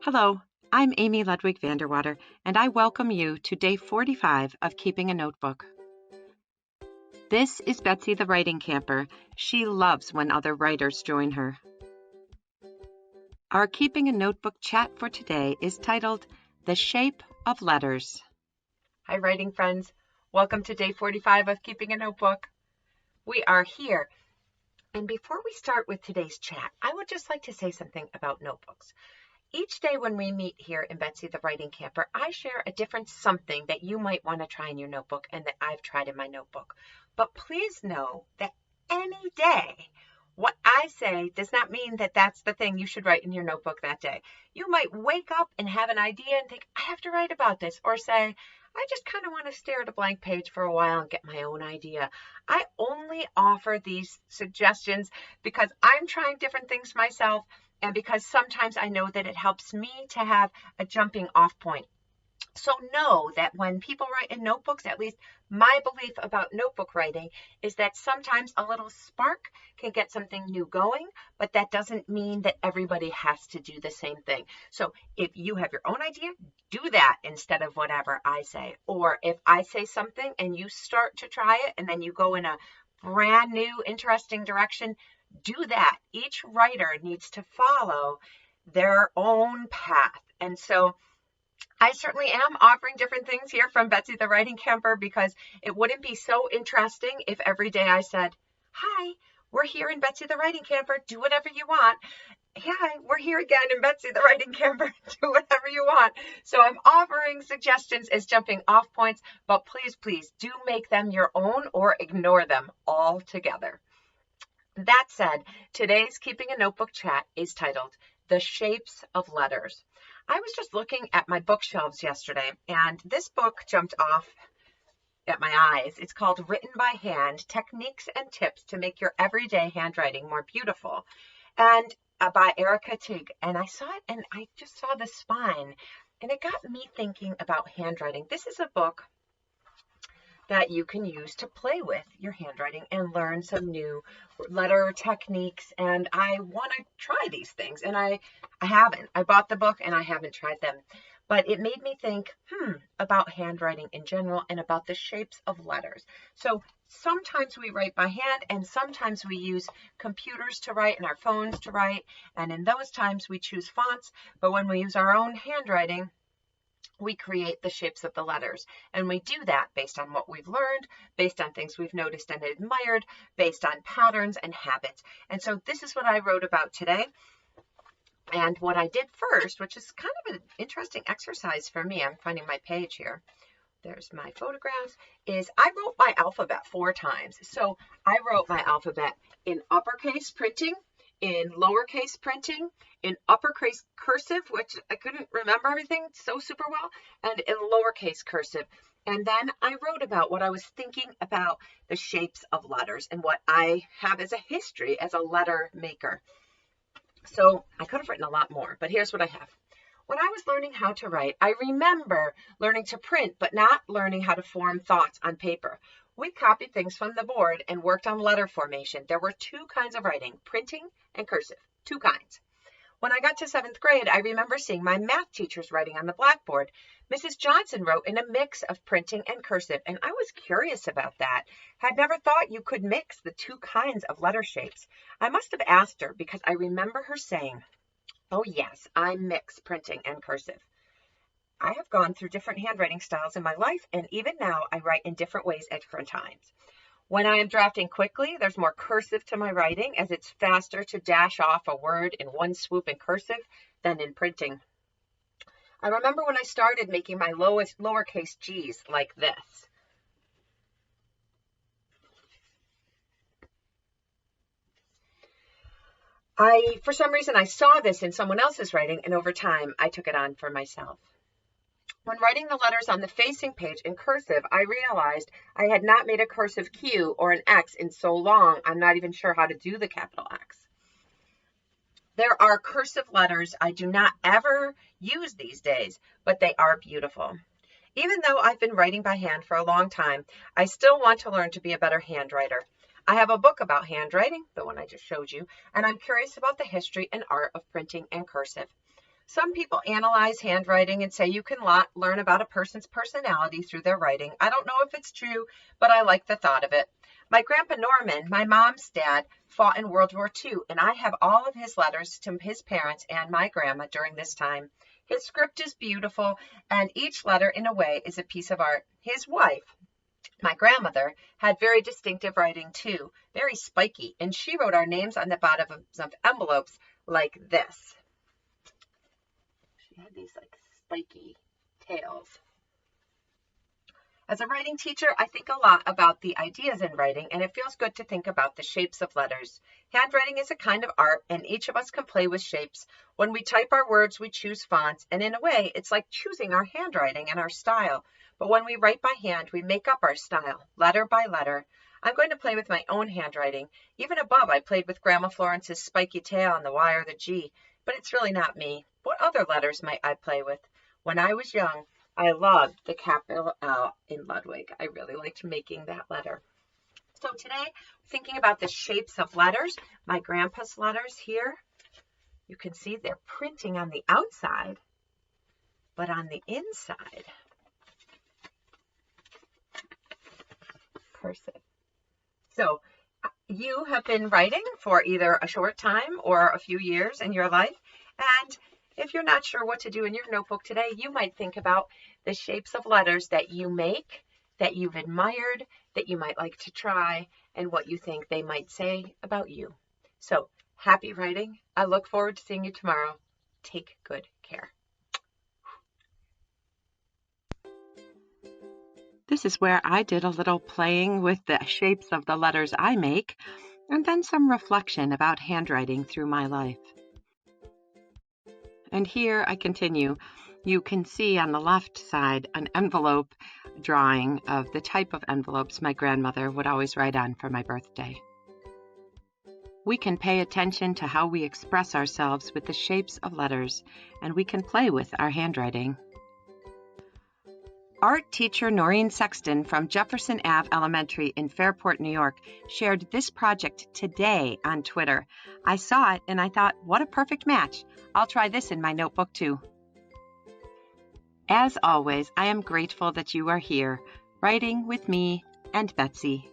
Hello, I'm Amy Ludwig Vanderwater, and I welcome you to day 45 of Keeping a Notebook. This is Betsy the Writing Camper. She loves when other writers join her. Our Keeping a Notebook chat for today is titled The Shape of Letters. Hi, writing friends. Welcome to day 45 of Keeping a Notebook. We are here. And before we start with today's chat, I would just like to say something about notebooks. Each day when we meet here in Betsy the Writing Camper, I share a different something that you might want to try in your notebook and that I've tried in my notebook. But please know that any day, what I say does not mean that that's the thing you should write in your notebook that day. You might wake up and have an idea and think, I have to write about this, or say, I just kind of want to stare at a blank page for a while and get my own idea. I only offer these suggestions because I'm trying different things myself, and because sometimes I know that it helps me to have a jumping off point. So know that when people write in notebooks, at least my belief about notebook writing is that sometimes a little spark can get something new going, but that doesn't mean that everybody has to do the same thing. So if you have your own idea, do that instead of whatever I say. Or if I say something and you start to try it and then you go in a brand new, interesting direction, do that. Each writer needs to follow their own path. And so I certainly am offering different things here from Betsy the Writing Camper because it wouldn't be so interesting if every day I said, hi, we're here in Betsy the Writing Camper, do whatever you want. Hi, we're here again in Betsy the Writing Camper, do whatever you want. So I'm offering suggestions as jumping off points, but please do make them your own or ignore them altogether. That said, today's Keeping a Notebook chat is titled The Shapes of Letters. I was just looking at my bookshelves yesterday, and this book jumped off at my eyes. It's called Written by Hand, Techniques and Tips to Make Your Everyday Handwriting More Beautiful, and by Erica Teague. And I saw it, and I just saw the spine, and it got me thinking about handwriting. This is a book that you can use to play with your handwriting and learn some new letter techniques. And I want to try these things, and I haven't. I bought the book and I haven't tried them, but it made me think about handwriting in general and about the shapes of letters. So sometimes we write by hand and sometimes we use computers to write and our phones to write, and in those times we choose fonts. But when we use our own handwriting, we create the shapes of the letters, and we do that based on what we've learned, based on things we've noticed and admired, based on patterns and habits. And so this is what I wrote about today. And what I did first, which is kind of an interesting exercise for me, I'm finding my page here. There's my photographs, is I wrote my alphabet 4 times. So I wrote my alphabet in uppercase printing, in lowercase printing, in uppercase cursive, which I couldn't remember everything so super well, and in lowercase cursive. And then I wrote about what I was thinking about the shapes of letters and what I have as a history as a letter maker. So I could have written a lot more, but here's what I have. When I was learning how to write, I remember learning to print, but not learning how to form thoughts on paper. We copied things from the board and worked on letter formation. There were 2 kinds of writing, printing and cursive, 2 kinds. When I got to 7th grade, I remember seeing my math teachers writing on the blackboard. Mrs. Johnson wrote in a mix of printing and cursive, and I was curious about that. Had never thought you could mix the 2 kinds of letter shapes. I must have asked her because I remember her saying, oh yes, I mix printing and cursive. I have gone through different handwriting styles in my life, and even now I write in different ways at different times. When I am drafting quickly, there's more cursive to my writing, as it's faster to dash off a word in one swoop in cursive than in printing. I remember when I started making my lowercase g's like this. For some reason, I saw this in someone else's writing, and over time, I took it on for myself. When writing the letters on the facing page in cursive, I realized I had not made a cursive Q or an X in so long, I'm not even sure how to do the capital X. There are cursive letters I do not ever use these days, but they are beautiful. Even though I've been writing by hand for a long time, I still want to learn to be a better handwriter. I have a book about handwriting, the one I just showed you, and I'm curious about the history and art of printing and cursive. Some people analyze handwriting and say you can learn about a person's personality through their writing. I don't know if it's true, but I like the thought of it. My grandpa Norman, my mom's dad, fought in World War II, and I have all of his letters to his parents and my grandma during this time. His script is beautiful, and each letter, in a way, is a piece of art. His wife, my grandmother, had very distinctive writing too, very spiky, and she wrote our names on the bottom of envelopes like this. She had these like spiky tails. As a writing teacher, I think a lot about the ideas in writing, and it feels good to think about the shapes of letters. Handwriting is a kind of art, and each of us can play with shapes. When we type our words, we choose fonts, and in a way, it's like choosing our handwriting and our style. But when we write by hand, we make up our style, letter by letter. I'm going to play with my own handwriting. Even above, I played with Grandma Florence's spiky tail on the Y or the G, but it's really not me. What other letters might I play with? When I was young, I loved the capital L in Ludwig. I really liked making that letter. So today, thinking about the shapes of letters, my grandpa's letters here, you can see they're printing on the outside, but on the inside, cursive. So you have been writing for either a short time or a few years in your life, and if you're not sure what to do in your notebook today, you might think about the shapes of letters that you make, that you've admired, that you might like to try, and what you think they might say about you. So, happy writing. I look forward to seeing you tomorrow. Take good care. This is where I did a little playing with the shapes of the letters I make, and then some reflection about handwriting through my life. And here I continue. You can see on the left side an envelope drawing of the type of envelopes my grandmother would always write on for my birthday. We can pay attention to how we express ourselves with the shapes of letters, and we can play with our handwriting. Art teacher Noreen Sexton from Jefferson Ave Elementary in Fairport, New York, shared this project today on Twitter. I saw it and I thought, what a perfect match. I'll try this in my notebook too. As always, I am grateful that you are here, writing with me and Betsy.